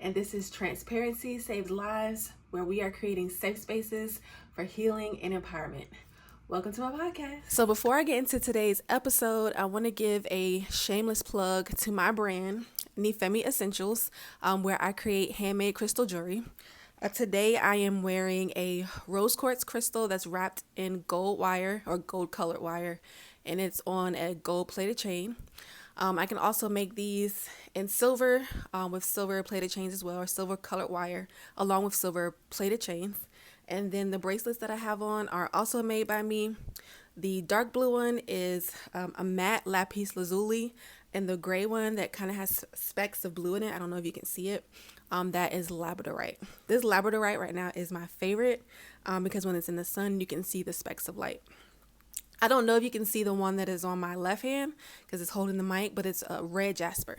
and this is Transparency Saves Lives, where we are creating safe spaces for healing and empowerment. Welcome to my podcast. So before I get into today's episode, I want to give a shameless plug to my brand, Nifemi Essentials, where I create handmade crystal jewelry. Today I am wearing a rose quartz crystal that's wrapped in gold wire or gold colored wire, and it's on a gold plated chain. I can also make these in silver with silver plated chains as well, or silver colored wire along with silver plated chains. And then the bracelets that I have on are also made by me. The dark blue one is a matte lapis lazuli, and the gray one that kind of has specks of blue in it, I don't know if you can see it, that is labradorite. This labradorite right now is my favorite because when it's in the sun, you can see the specks of light. I don't know if you can see the one that is on my left hand because it's holding the mic, but it's a red jasper.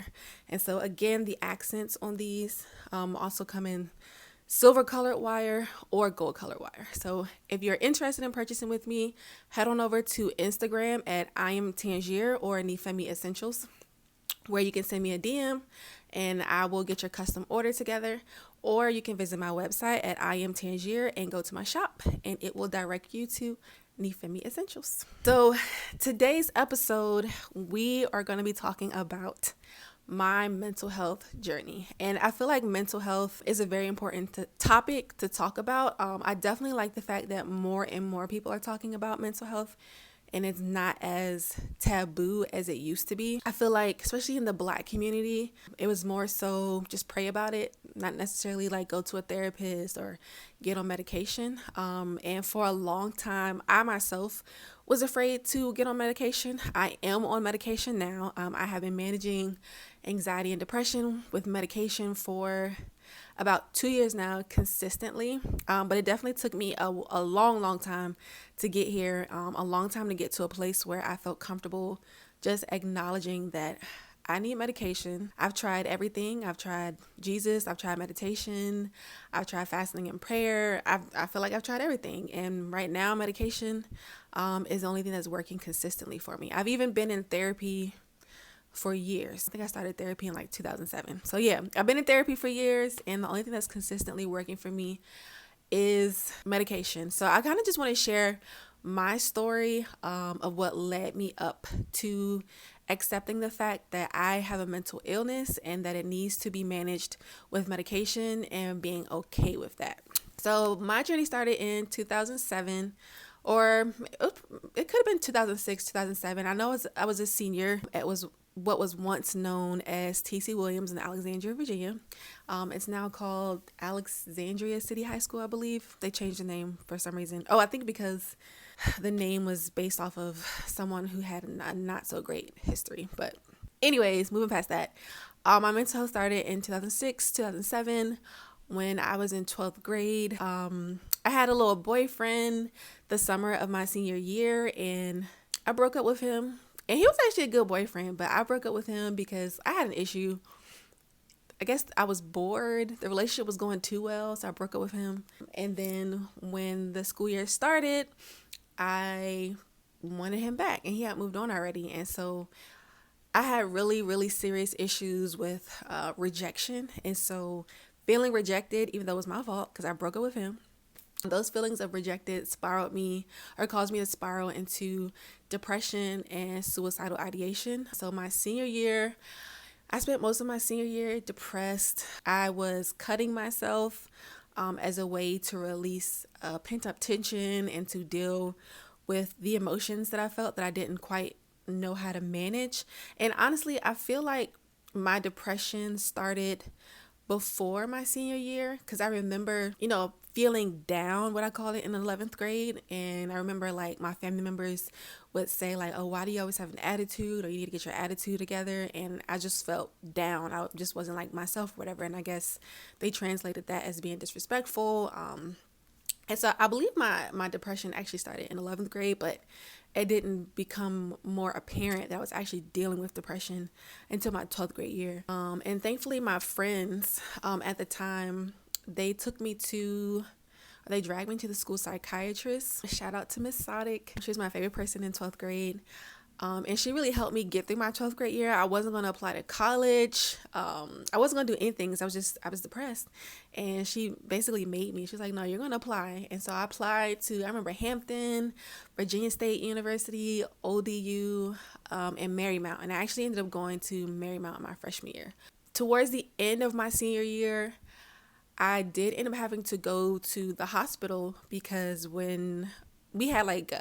And so again, the accents on these also come in silver colored wire or gold colored wire. So if you're interested in purchasing with me, head on over to Instagram at I am Tangier or Nifemi Essentials, where you can send me a DM and I will get your custom order together. Or you can visit my website at I am Tangier and go to my shop, and it will direct you to Nifemi Essentials. So today's episode, we are going to be talking about my mental health journey. And I feel like mental health is a very important topic to talk about. I definitely like the fact that more and more people are talking about mental health, and it's not as taboo as it used to be. I feel like, especially in the Black community, it was more so just pray about it, not necessarily like go to a therapist or get on medication. And for a long time, I myself was afraid to get on medication. I am on medication now. I have been managing anxiety and depression with medication for about 2 years now consistently, but it definitely took me a long time to get here, a long time to get to a place where I felt comfortable just acknowledging that I need medication. I've tried everything. I've tried Jesus, I've tried meditation, I've tried fasting and prayer. I feel like I've tried everything, and right now medication is the only thing that's working consistently for me. I've even been in therapy for years. I think I started therapy in like 2007. So yeah, I've been in therapy for years, and the only thing that's consistently working for me is medication. So I kind of just want to share my story of what led me up to accepting the fact that I have a mental illness and that it needs to be managed with medication, and being okay with that. So my journey started in 2007, or it could have been 2006, 2007. I know I was a senior. It was what was once known as T.C. Williams in Alexandria, Virginia. It's now called Alexandria City High School, I believe. They changed the name for some reason. I think because the name was based off of someone who had a not so great history. But anyways, moving past that, my mental health started in 2006, 2007, when I was in 12th grade. I had a little boyfriend the summer of my senior year, and I broke up with him. And he was actually a good boyfriend, but I broke up with him because I had an issue. I guess I was bored. The relationship was going too well, so I broke up with him. And then when the school year started, I wanted him back, and he had moved on already. And so I had really serious issues with rejection. And so feeling rejected, even though it was my fault because I broke up with him, those feelings of rejected spiraled me, or caused me to spiral into depression and suicidal ideation. So my senior year, I spent most of my senior year depressed. I was cutting myself as a way to release pent-up tension and to deal with the emotions that I felt that I didn't quite know how to manage. And honestly, I feel like my depression started before my senior year, because I remember, feeling down, what I call it, in 11th grade. And I remember like my family members would say like, oh, why do you always have an attitude, or you need to get your attitude together? And I just felt down. I just wasn't like myself or whatever. And I guess they translated that as being disrespectful. And so I believe my depression actually started in 11th grade, but it didn't become more apparent that I was actually dealing with depression until my 12th grade year. And thankfully my friends at the time, they dragged me to the school psychiatrist. Shout out to Miss Sadiq. She was my favorite person in 12th grade. And she really helped me get through my 12th grade year. I wasn't going to apply to college. I wasn't going to do anything because I was depressed. And she basically made me. She was like, no, you're going to apply. And so I applied to, I remember Hampton, Virginia State University, ODU, and Marymount. And I actually ended up going to Marymount my freshman year. Towards the end of my senior year, I did end up having to go to the hospital because when we had like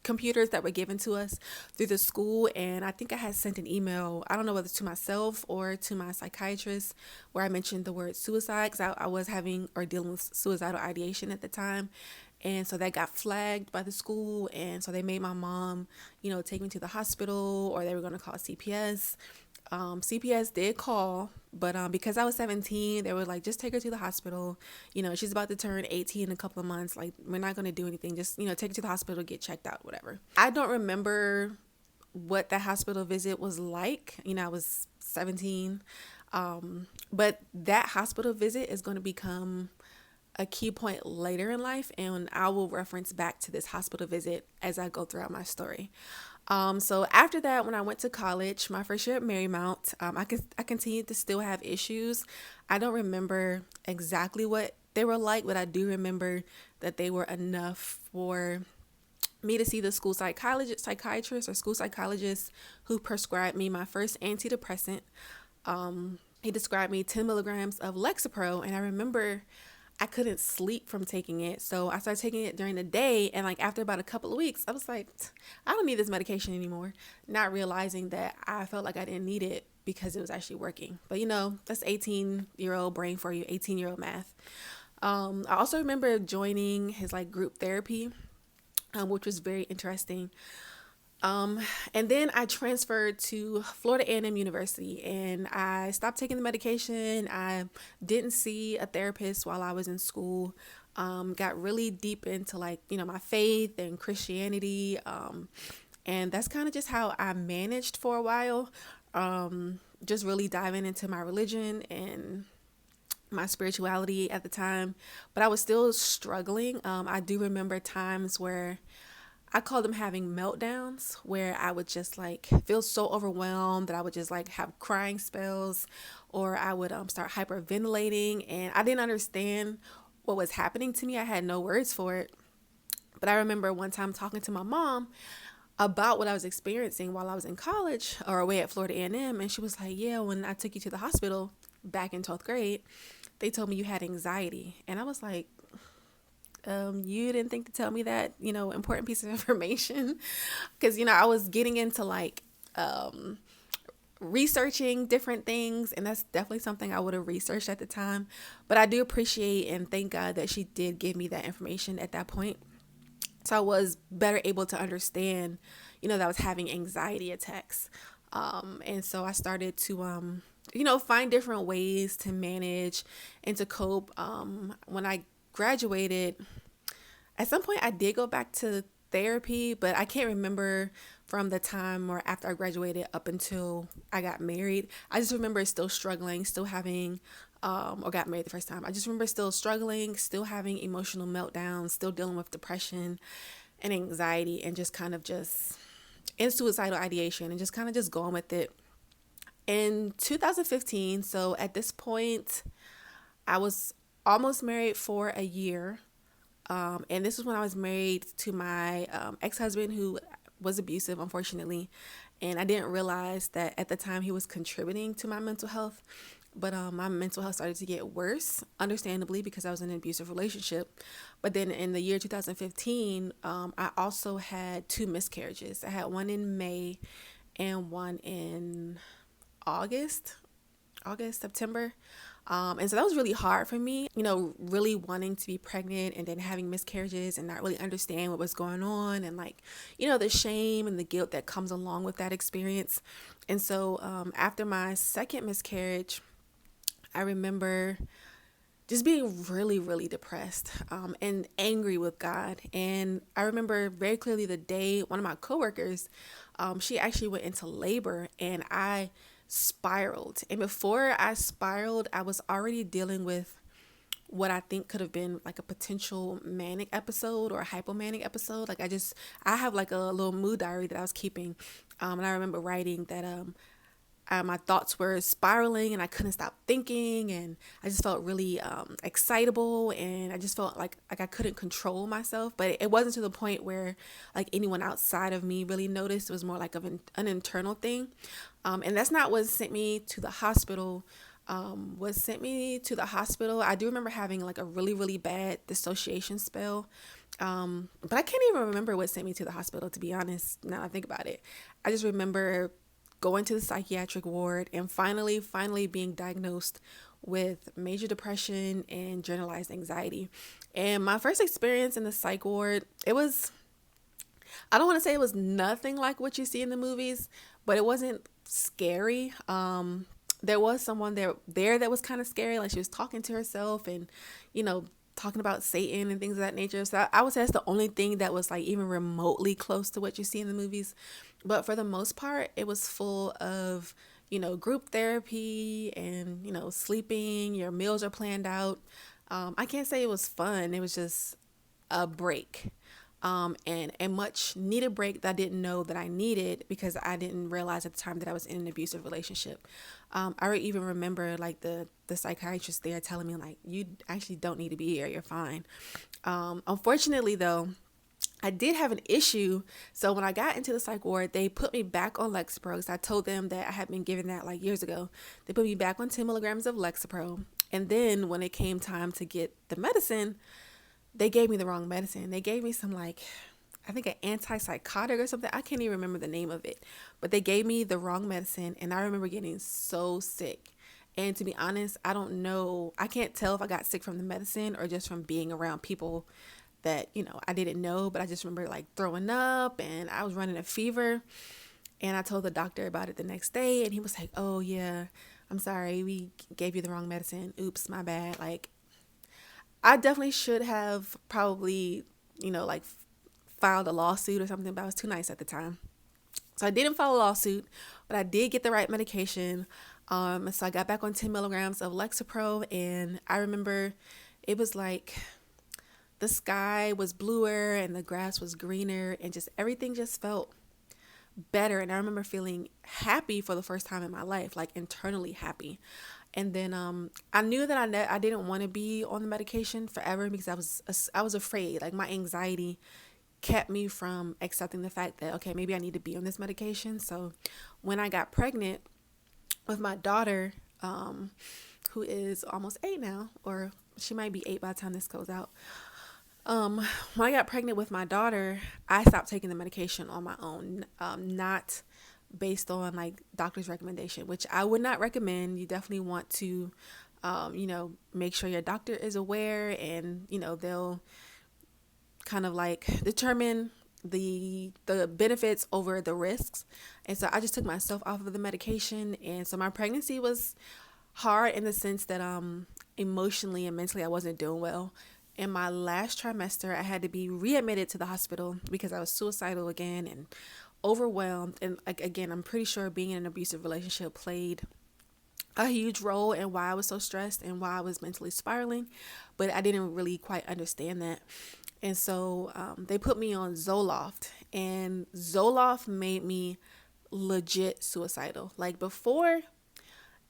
computers that were given to us through the school, and I think I had sent an email, I don't know whether to myself or to my psychiatrist, where I mentioned the word suicide because I was having or dealing with suicidal ideation at the time. And so that got flagged by the school, and so they made my mom, take me to the hospital, or they were going to call CPS. CPS did call, but because I was 17, they were like, just take her to the hospital. She's about to turn 18 in a couple of months. Like, we're not going to do anything. Just, take her to the hospital, get checked out, whatever. I don't remember what that hospital visit was like. I was 17. But that hospital visit is going to become a key point later in life, and I will reference back to this hospital visit as I go throughout my story. So after that, when I went to college, my first year at Marymount, I continued to still have issues. I don't remember exactly what they were like, but I do remember that they were enough for me to see the school psychiatrist or school psychologist who prescribed me my first antidepressant. He described me 10 milligrams of Lexapro, and I remember I couldn't sleep from taking it. So I started taking it during the day. And like after about a couple of weeks, I was like, I don't need this medication anymore. Not realizing that I felt like I didn't need it because it was actually working. But that's 18-year-old brain for you, 18-year-old math. I also remember joining his like group therapy, which was very interesting. And then I transferred to Florida A&M University, and I stopped taking the medication. I didn't see a therapist while I was in school. Got really deep into like, my faith and Christianity. And that's kind of just how I managed for a while. Just really diving into my religion and my spirituality at the time, but I was still struggling. I do remember times where I call them having meltdowns, where I would just like feel so overwhelmed that I would just like have crying spells, or I would start hyperventilating, and I didn't understand what was happening to me. I had no words for it. But I remember one time talking to my mom about what I was experiencing while I was in college or away at Florida A&M, and she was like, yeah, when I took you to the hospital back in 12th grade, they told me you had anxiety. And I was like, you didn't think to tell me that, important piece of information? Because, I was getting into like researching different things, and that's definitely something I would have researched at the time. But I do appreciate and thank God that she did give me that information at that point. So I was better able to understand, that I was having anxiety attacks. And so I started to, find different ways to manage and to cope. When I graduated, at some point I did go back to therapy, but I can't remember from the time or after I graduated up until I got married. I just remember still struggling, still having, or got married the first time. I just remember still struggling, still having emotional meltdowns, still dealing with depression and anxiety, and just kind of just in suicidal ideation and just kind of just going with it. In 2015, so at this point, I was almost married for a year. And this was when I was married to my ex-husband, who was abusive, unfortunately. And I didn't realize that at the time he was contributing to my mental health. But my mental health started to get worse, understandably, because I was in an abusive relationship. But then in the year 2015, I also had 2 miscarriages. I had one in May and one in September. And so that was really hard for me, really wanting to be pregnant and then having miscarriages and not really understand what was going on, and like, the shame and the guilt that comes along with that experience. And so after my second miscarriage, I remember just being really, really depressed and angry with God. And I remember very clearly the day one of my coworkers, she actually went into labor, and I spiraled. And before I spiraled, I was already dealing with what I think could have been like a potential manic episode or a hypomanic episode. Like I have like a little mood diary that I was keeping. And I remember writing that my thoughts were spiraling and I couldn't stop thinking, and I just felt really excitable, and I just felt like I couldn't control myself. But it wasn't to the point where like anyone outside of me really noticed. It was more like an internal thing, and that's not what sent me to the hospital. What sent me to the hospital, I do remember having like a really, really bad dissociation spell. But I can't even remember what sent me to the hospital, to be honest, now I think about it. I just remember going to the psychiatric ward and finally being diagnosed with major depression and generalized anxiety. And my first experience in the psych ward, I don't want to say it was nothing like what you see in the movies, but it wasn't scary. There was someone there that was kind of scary. Like, she was talking to herself and, talking about Satan and things of that nature. So I would say that's the only thing that was like even remotely close to what you see in the movies. But for the most part, it was full of, group therapy and, sleeping. Your meals are planned out. I can't say it was fun. It was just a break. And a much needed break that I didn't know that I needed, because I didn't realize at the time that I was in an abusive relationship. I even remember like the psychiatrist there telling me like, you actually don't need to be here. You're fine. Unfortunately though, I did have an issue. So when I got into the psych ward, they put me back on Lexapro, because I told them that I had been given that like years ago. They put me back on 10 milligrams of Lexapro. And then when it came time to get the medicine, they gave me the wrong medicine. They gave me some I think an antipsychotic or something. I can't even remember the name of it, but they gave me the wrong medicine. And I remember getting so sick. And to be honest, I don't know. I can't tell if I got sick from the medicine or just from being around people that, I didn't know. But I just remember like throwing up, and I was running a fever. And I told the doctor about it the next day, and he was like, oh yeah, I'm sorry. We gave you the wrong medicine. Oops, my bad. Like, I definitely should have probably, filed a lawsuit or something, but I was too nice at the time. So I didn't file a lawsuit, but I did get the right medication. So I got back on 10 milligrams of Lexapro, and I remember it was like the sky was bluer and the grass was greener, and just everything just felt better. And I remember feeling happy for the first time in my life, like internally happy. And then I knew that I didn't want to be on the medication forever, because I was afraid. Like, my anxiety kept me from accepting the fact that, okay, maybe I need to be on this medication. So when I got pregnant with my daughter, who is almost 8 now, or she might be 8 by the time this goes out. When I got pregnant with my daughter, I stopped taking the medication on my own, not based on like doctor's recommendation, which I would not recommend. You definitely want to, make sure your doctor is aware, and, they'll kind of like determine the benefits over the risks. And so I just took myself off of the medication. And so my pregnancy was hard in the sense that, emotionally and mentally, I wasn't doing well. In my last trimester, I had to be readmitted to the hospital because I was suicidal again and overwhelmed. And again, I'm pretty sure being in an abusive relationship played a huge role in why I was so stressed and why I was mentally spiraling, but I didn't really quite understand that. And so they put me on Zoloft, and Zoloft made me legit suicidal. Like before,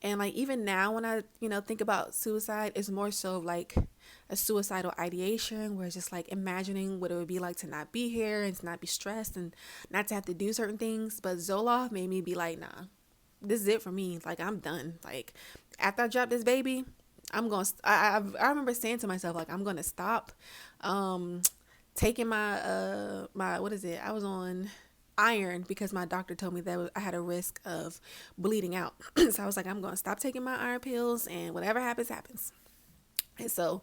and like even now when I, think about suicide, it's more so like a suicidal ideation, where it's just like imagining what it would be like to not be here and to not be stressed and not to have to do certain things. But Zoloft made me be like, nah, this is it for me. Like, I'm done. Like, after I drop this baby, I'm going to, I remember saying to myself, like, I'm going to stop, taking my, what is it? I was on iron because my doctor told me that I had a risk of bleeding out. So I was like, I'm going to stop taking my iron pills, and whatever happens, happens. And so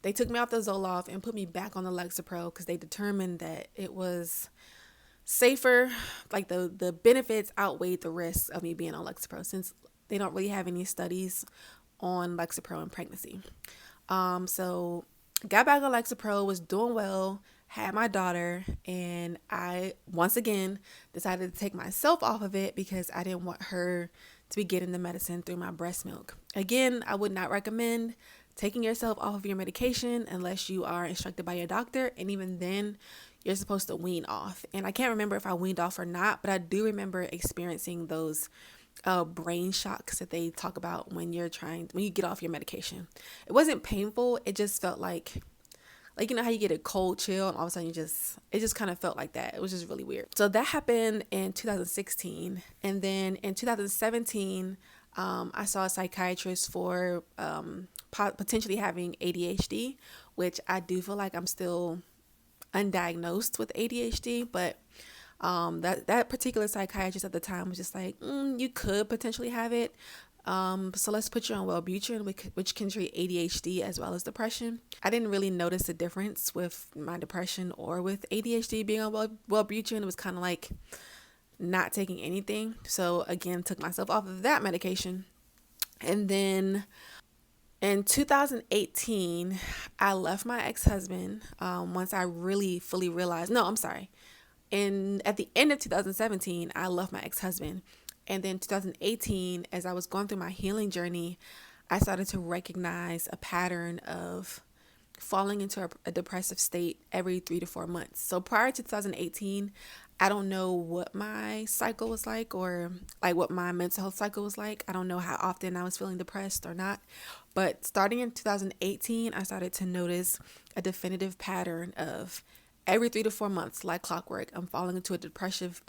they took me off the Zoloft and put me back on the Lexapro, because they determined that it was safer. Like the benefits outweighed the risks of me being on Lexapro, since they don't really have any studies on Lexapro in pregnancy. So got back on Lexapro, was doing well, had my daughter, and I once again decided to take myself off of it because I didn't want her to be getting the medicine through my breast milk. Again, I would not recommend taking yourself off of your medication unless you are instructed by your doctor. And even then, you're supposed to wean off. And I can't remember if I weaned off or not, but I do remember experiencing those brain shocks that they talk about when you get off your medication. It wasn't painful. It just felt like you know how you get a cold chill and all of a sudden it just kind of felt like that. It was just really weird. So that happened in 2016. And then in 2017, I saw a psychiatrist for potentially having ADHD, which I do feel like I'm still undiagnosed with ADHD, but that particular psychiatrist at the time was just like, you could potentially have it. So let's put you on Wellbutrin, which can treat ADHD as well as depression. I didn't really notice a difference with my depression or with ADHD being on Wellbutrin. It was kind of like not taking anything. So again, took myself off of that medication. And then in 2018, I left my ex-husband once I really fully realized, at the end of 2017, I left my ex-husband. And then 2018, as I was going through my healing journey, I started to recognize a pattern of falling into a depressive state every 3 to 4 months. So prior to 2018, I don't know what my cycle was like, or like what my mental health cycle was like. I don't know how often I was feeling depressed or not. But starting in 2018, I started to notice a definitive pattern of every 3 to 4 months, like clockwork, I'm falling into a depressive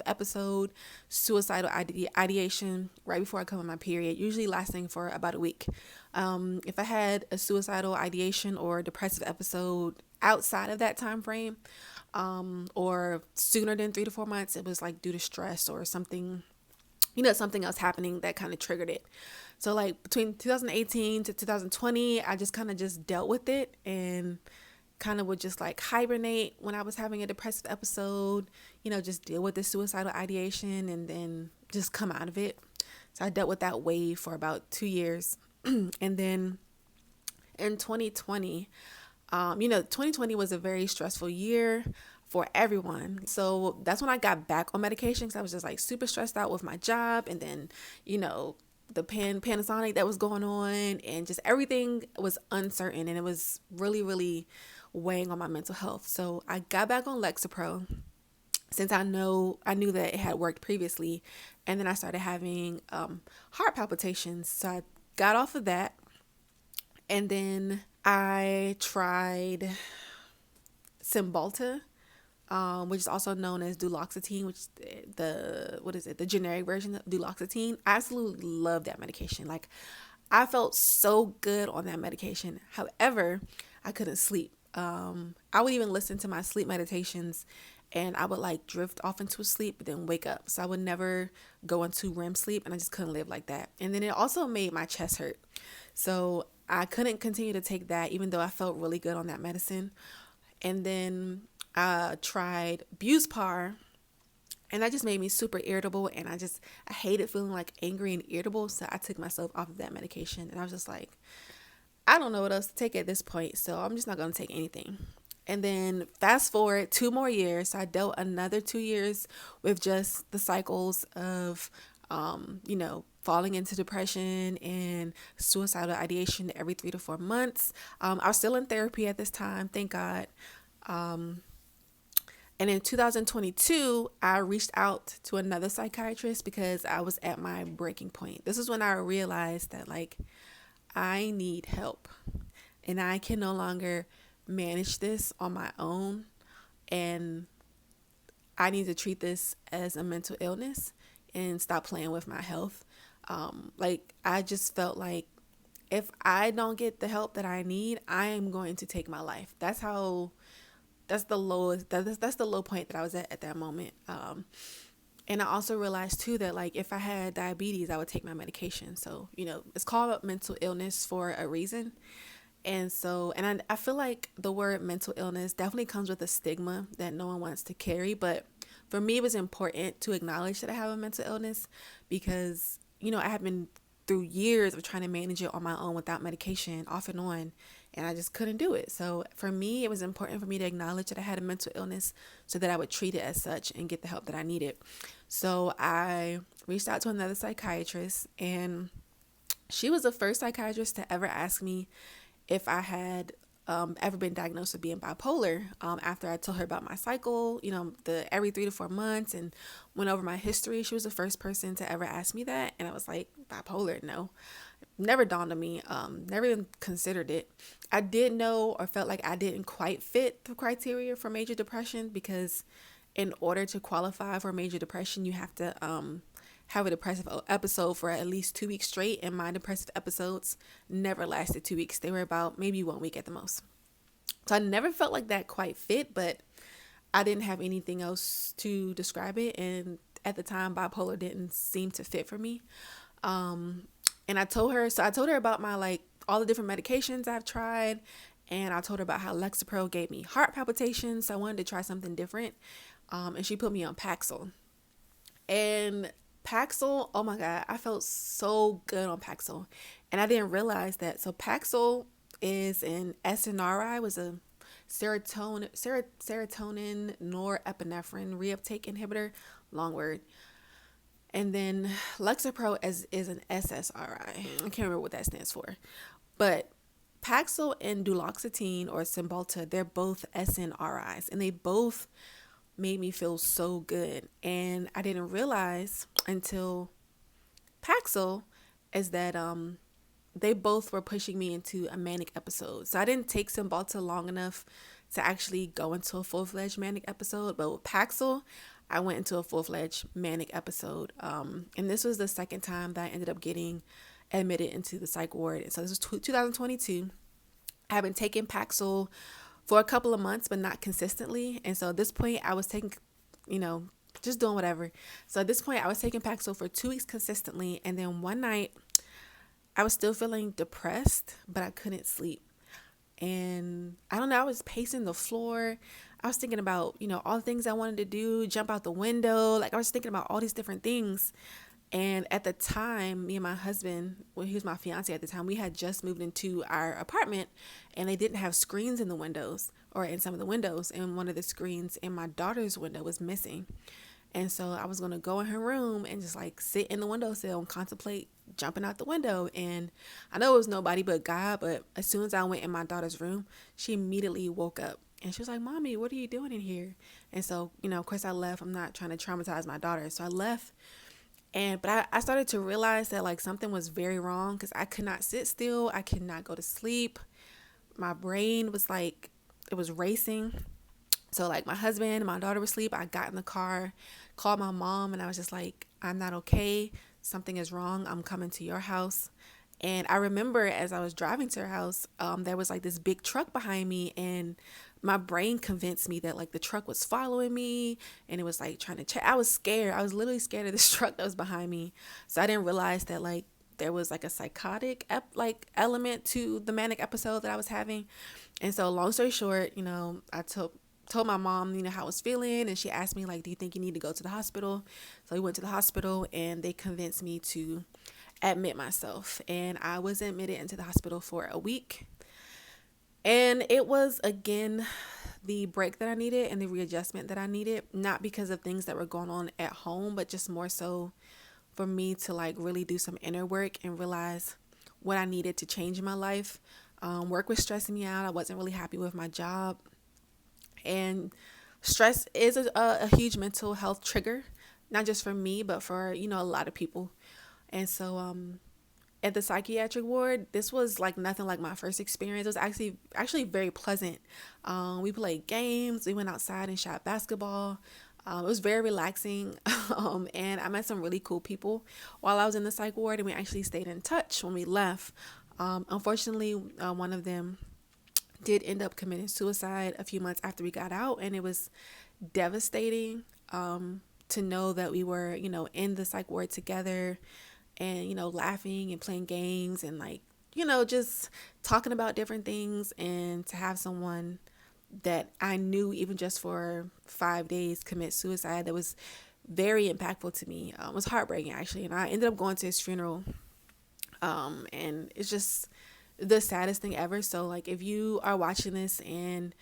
episode, suicidal ideation right before I come on my period, usually lasting for about a week. If I had a suicidal ideation or depressive episode outside of that time frame, or sooner than 3 to 4 months, it was like due to stress or something, something else happening that kind of triggered it. So like between 2018 to 2020, I just kind of just dealt with it and kind of would just like hibernate when I was having a depressive episode, just deal with the suicidal ideation and then just come out of it. So I dealt with that wave for about 2 years. And then in 2020, 2020 was a very stressful year for everyone. So that's when I got back on medication because I was just like super stressed out with my job. And then, the Panasonic that was going on and just everything was uncertain. And it was really, really weighing on my mental health. So I got back on Lexapro since I knew that it had worked previously. And then I started having heart palpitations. So I got off of that. And then I tried Cymbalta, which is also known as duloxetine, which is the generic version of duloxetine. I absolutely love that medication. Like, I felt so good on that medication. However, I couldn't sleep. I would even listen to my sleep meditations and I would like drift off into sleep, but then wake up. So I would never go into REM sleep and I just couldn't live like that. And then it also made my chest hurt. So I couldn't continue to take that, even though I felt really good on that medicine. And then I tried Buspar, and that just made me super irritable. And I hated feeling like angry and irritable. So I took myself off of that medication. And I was just like, I don't know what else to take at this point. So I'm just not going to take anything. And then fast forward 2 more years. So I dealt another 2 years with just the cycles of, falling into depression and suicidal ideation every 3 to 4 months. I was still in therapy at this time, thank God. And in 2022, I reached out to another psychiatrist because I was at my breaking point. This is when I realized that I need help and I can no longer manage this on my own. And I need to treat this as a mental illness and stop playing with my health. I just felt like if I don't get the help that I need, I am going to take my life. That's the lowest, that's the low point that I was at that moment. And I also realized too that if I had diabetes, I would take my medication. So, it's called mental illness for a reason. And so, I feel like the word mental illness definitely comes with a stigma that no one wants to carry. But for me, it was important to acknowledge that I have a mental illness because, I have been through years of trying to manage it on my own without medication, off and on, and I just couldn't do it. So for me, it was important for me to acknowledge that I had a mental illness so that I would treat it as such and get the help that I needed. So I reached out to another psychiatrist, and She was the first psychiatrist to ever ask me if I had ever been diagnosed with being bipolar. After I told her about my cycle, the every 3 to 4 months, and went over my history, she was the first person to ever ask me that. And I was like, bipolar? No. Never dawned on me. Never even considered it. I did know or felt like I didn't quite fit the criteria for major depression, because in order to qualify for major depression, you have to have a depressive episode for at least 2 weeks straight. And my depressive episodes never lasted 2 weeks. They were about maybe 1 week at the most. So I never felt like that quite fit, but I didn't have anything else to describe it. And at the time, bipolar didn't seem to fit for me. And I told her about my, like, all the different medications I've tried. And I told her about how Lexapro gave me heart palpitations. So I wanted to try something different. And she put me on Paxil. And Paxil, oh my God, I felt so good on Paxil. And I didn't realize that. So Paxil is an SNRI, was a serotonin norepinephrine reuptake inhibitor, long word. And then Lexapro is an SSRI. I can't remember what that stands for. But Paxil and duloxetine, or Cymbalta, they're both SNRIs, and they both made me feel so good. And I didn't realize until Paxil is that they both were pushing me into a manic episode. So I didn't take Cymbalta long enough to actually go into a full-fledged manic episode. But with Paxil, I went into a full-fledged manic episode. And this was the second time that I ended up getting admitted into the psych ward. So this was 2022. I have been taking Paxil for a couple of months, but not consistently. And so at this point, I was taking, just doing whatever. So at this point, I was taking Paxil for 2 weeks consistently. And then one night, I was still feeling depressed, but I couldn't sleep. And I don't know, I was pacing the floor. I was thinking about, all the things I wanted to do, jump out the window. Like, I was thinking about all these different things. And at the time, me and my husband, well, he was my fiance at the time, we had just moved into our apartment, and they didn't have screens in the windows, or in some of the windows. And one of the screens in my daughter's window was missing. And so I was going to go in her room and just, like, sit in the windowsill and contemplate jumping out the window. And I know it was nobody but God, but as soon as I went in my daughter's room, she immediately woke up. And she was like, "Mommy, what are you doing in here?" And so, of course I left. I'm not trying to traumatize my daughter. So I left. But I started to realize that, like, something was very wrong, because I could not sit still. I could not go to sleep. My brain was like, it was racing. So, like, my husband and my daughter were asleep. I got in the car, called my mom, and I was just like, "I'm not okay. Something is wrong. I'm coming to your house." And I remember as I was driving to her house, there was, like, this big truck behind me, and my brain convinced me that, like, the truck was following me, and it was, like, trying to check. I was scared. I was literally scared of this truck that was behind me. So I didn't realize that, like, there was, like, a psychotic element to the manic episode that I was having. And so, long story short, I told my mom, how I was feeling, and she asked me, like, "Do you think you need to go to the hospital?" So we went to the hospital, and they convinced me to admit myself. And I was admitted into the hospital for a week. And it was, again, the break that I needed and the readjustment that I needed, not because of things that were going on at home, but just more so for me to, like, really do some inner work and realize what I needed to change in my life. Work was stressing me out. I wasn't really happy with my job. And stress is a huge mental health trigger, not just for me, but for, a lot of people. And so at the psychiatric ward, this was, like, nothing like my first experience. It was actually very pleasant. We played games. We went outside and shot basketball. It was very relaxing. And I met some really cool people while I was in the psych ward, and we actually stayed in touch when we left. Unfortunately, one of them did end up committing suicide a few months after we got out, and it was devastating to know that we were, in the psych ward together, and, laughing and playing games and, like, just talking about different things, and to have someone that I knew even just for 5 days commit suicide, that was very impactful to me. It was heartbreaking, actually. And I ended up going to his funeral. And it's just the saddest thing ever. So, like, if you are watching this and,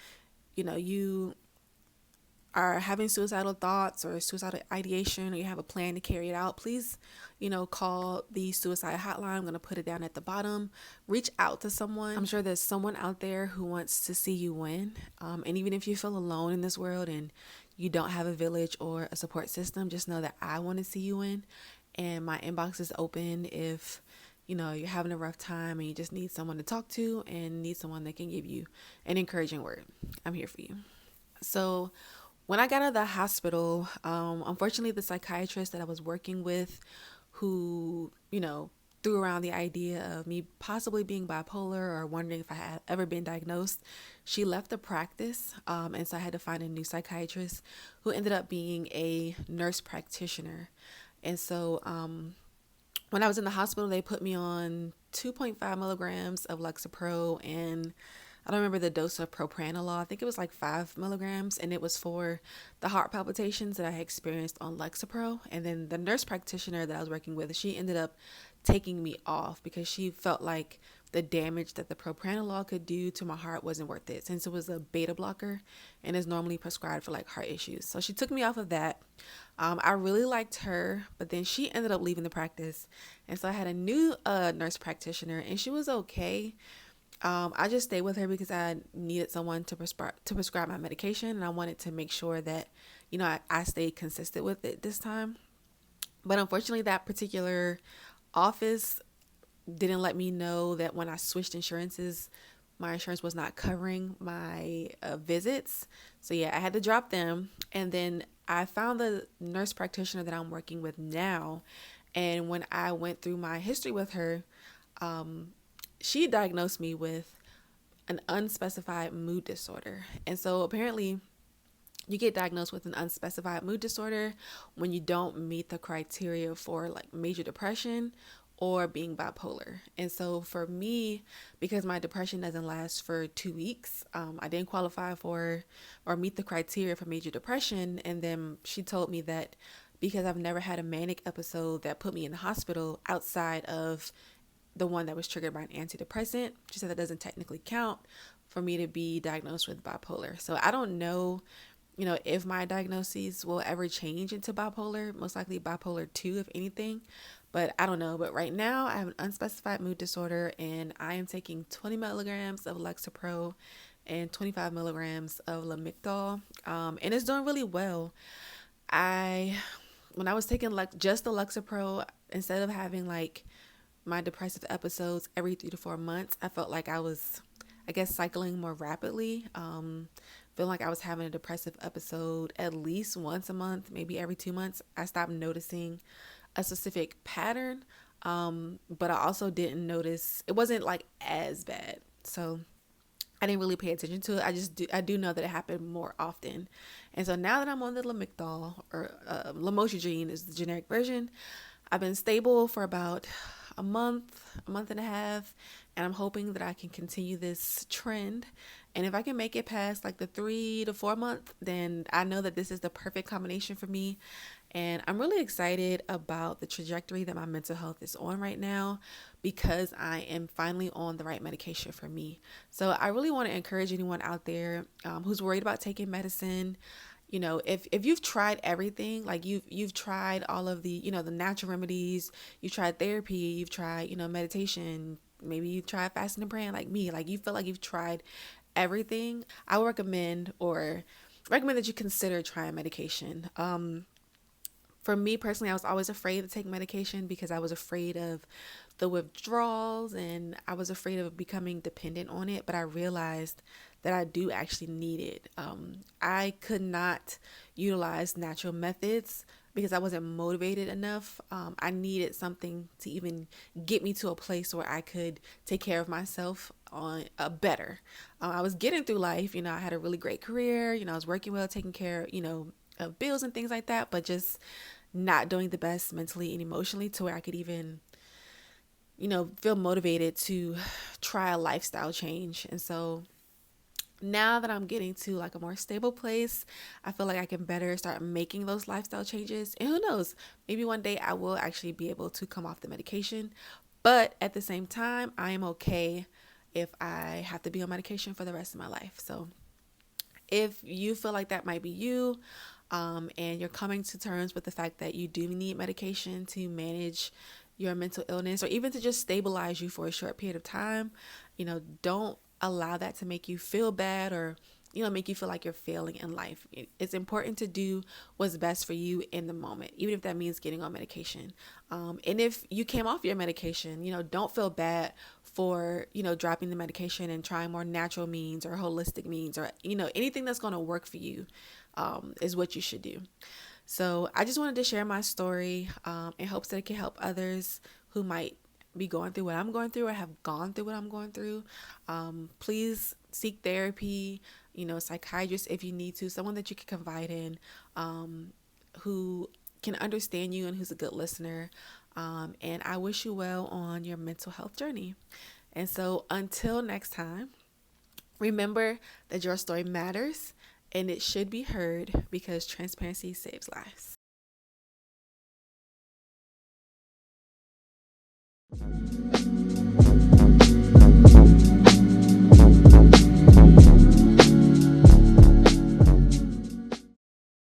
you are having suicidal thoughts or suicidal ideation, or you have a plan to carry it out, please, call the suicide hotline. I'm going to put it down at the bottom. Reach out to someone. I'm sure there's someone out there who wants to see you win. And even if you feel alone in this world and you don't have a village or a support system, just know that I want to see you win. And my inbox is open if you're having a rough time and you just need someone to talk to and need someone that can give you an encouraging word. I'm here for you. So when I got out of the hospital, unfortunately, the psychiatrist that I was working with, who, threw around the idea of me possibly being bipolar or wondering if I had ever been diagnosed, she left the practice. And so I had to find a new psychiatrist who ended up being a nurse practitioner. And so when I was in the hospital, they put me on 2.5 milligrams of Lexapro, and I don't remember the dose of propranolol. I think it was like 5 milligrams, and it was for the heart palpitations that I had experienced on Lexapro. And then the nurse practitioner that I was working with, she ended up taking me off because she felt like the damage that the propranolol could do to my heart wasn't worth it, since it was a beta blocker and is normally prescribed for like heart issues. So she took me off of that. I really liked her, but then she ended up leaving the practice. And so I had a new nurse practitioner, and she was okay. I just stayed with her because I needed someone to prescribe my medication, and I wanted to make sure that, I stayed consistent with it this time. But unfortunately, that particular office didn't let me know that when I switched insurances, my insurance was not covering my visits. So yeah, I had to drop them. And then I found the nurse practitioner that I'm working with now. And when I went through my history with her, she diagnosed me with an unspecified mood disorder. And so apparently you get diagnosed with an unspecified mood disorder when you don't meet the criteria for like major depression or being bipolar. And so for me, because my depression doesn't last for 2 weeks, I didn't qualify for or meet the criteria for major depression. And then she told me that because I've never had a manic episode that put me in the hospital outside of the one that was triggered by an antidepressant, she said that doesn't technically count for me to be diagnosed with bipolar. So I don't know, if my diagnoses will ever change into bipolar, most likely bipolar 2, if anything, but I don't know. But right now I have an unspecified mood disorder, and I am taking 20 milligrams of Lexapro and 25 milligrams of Lamictal. And it's doing really well. When I was taking just the Lexapro, instead of having like my depressive episodes every 3 to 4 months, I felt like I was, cycling more rapidly. Feeling like I was having a depressive episode at least once a month, maybe every 2 months. I stopped noticing a specific pattern, but I also didn't notice, it wasn't like as bad. So I didn't really pay attention to it. I do know that it happened more often. And so now that I'm on the Lamictal, or lamotrigine is the generic version, I've been stable for about a month and a half, and I'm hoping that I can continue this trend. And if I can make it past like the 3 to 4 month, then I know that this is the perfect combination for me. And I'm really excited about the trajectory that my mental health is on right now, because I am finally on the right medication for me. So I really want to encourage anyone out there who's worried about taking medicine. If you've tried everything, like you've tried all of the, the natural remedies, you've tried therapy, you've tried, meditation, maybe you've tried fasting and praying like me, like you feel like you've tried everything, I would recommend that you consider trying medication. For me personally, I was always afraid to take medication because I was afraid of the withdrawals, and I was afraid of becoming dependent on it. But I realized that I do actually need it. I could not utilize natural methods because I wasn't motivated enough. I needed something to even get me to a place where I could take care of myself on better. I was getting through life. I had a really great career. I was working well, taking care, of bills and things like that, but just not doing the best mentally and emotionally to where I could even, feel motivated to try a lifestyle change. And so now that I'm getting to like a more stable place, I feel like I can better start making those lifestyle changes. And who knows, maybe one day I will actually be able to come off the medication. But at the same time, I am okay if I have to be on medication for the rest of my life. So If you feel like that might be you, and you're coming to terms with the fact that you do need medication to manage your mental illness, or even to just stabilize you for a short period of time, don't allow that to make you feel bad, or make you feel like you're failing in life. It's important to do what's best for you in the moment, even if that means getting on medication. And if you came off your medication, don't feel bad for, dropping the medication and trying more natural means or holistic means, or, anything that's going to work for you, is what you should do. So I just wanted to share my story, in hopes that it can help others who might be going through what I'm going through, or have gone through what I'm going through. Please seek therapy, psychiatrist if you need to, someone that you can confide in, who can understand you and who's a good listener. And I wish you well on your mental health journey. And so until next time, remember that your story matters and it should be heard, because transparency saves lives.